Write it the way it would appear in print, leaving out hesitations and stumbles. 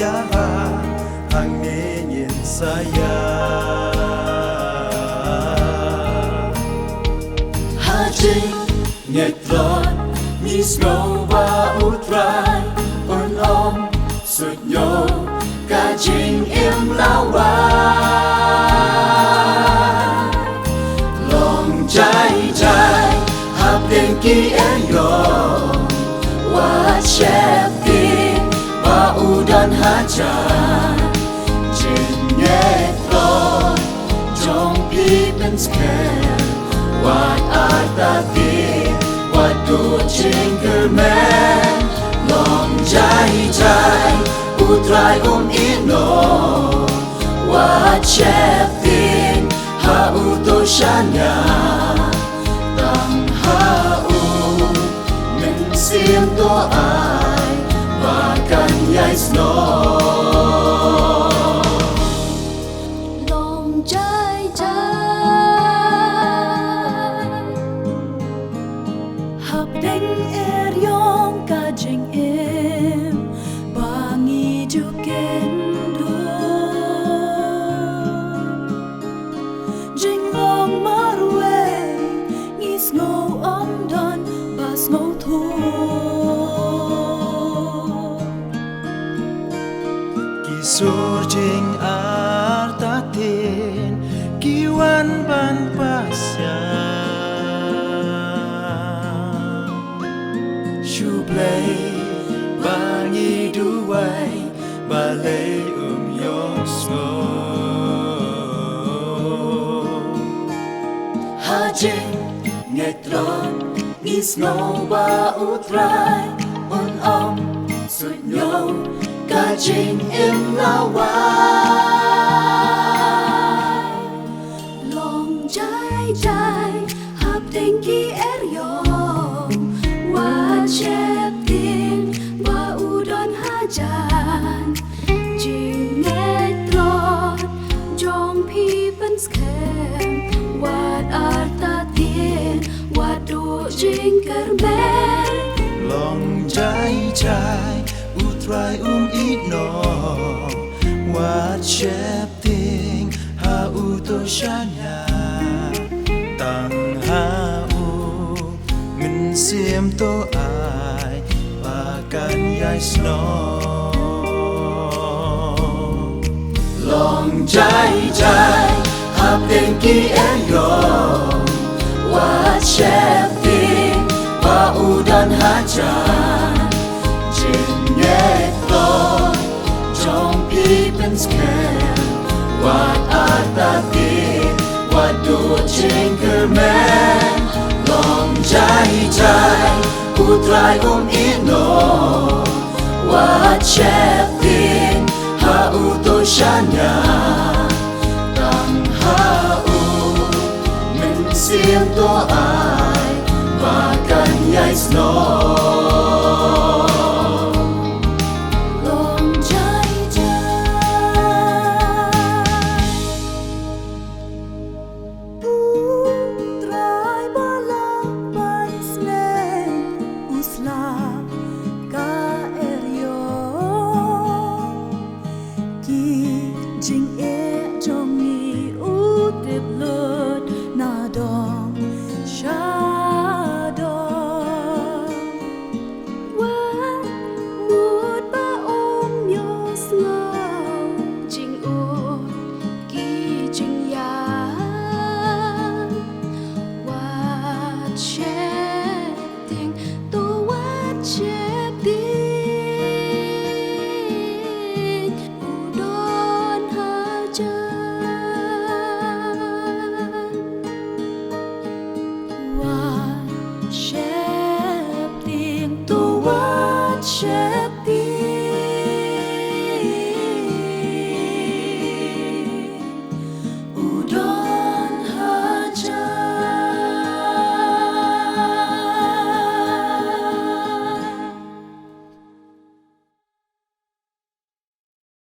yara hang ne nyen saya ha jing nhật lót như snow và utrai ôn om sụt nhô cả jing im lao ba lòng trái trái hấp đến kia yo wa chép tin và u đơn hát cha trên nhẹ lót trong people's care what are the things what do jingle man lòng trái trái utrai ino what chép tin ha u to shanya tang ha u mình xiêm to ai và can yai snow lòng trái trái hấp đánh er yong cả jing em bangi du kendo jing long marwe nghi snow om don ba snow thu Kisur jing artatin kiwan ban pasya Shublay bangi duway balay yong snow Ha jing ngetron nghi snow ba utray on om sụt nhô cả jing im lao lòng trái trái hấp tình khi er yong wa chép tin và u đơn ha chan jing net lord trong people's camp what are the things what do jingle bell lòng trái trái utrai ino wa chép ting ha u to shanya tang ha u min xiêm to ai và can yai snow lòng trái trái hấp đến kia yo wa chép ting và u đơn hát chan trên nhẹ lót trong people's care what are the things what do jingle man lòng trái trái utrai ino what chép tin ha u to shanya tang ha u mình xiêm to ai và can yai snow lòng trái trái utrai balang ban sneng usla ka erio ki jing e jong ni u dip lo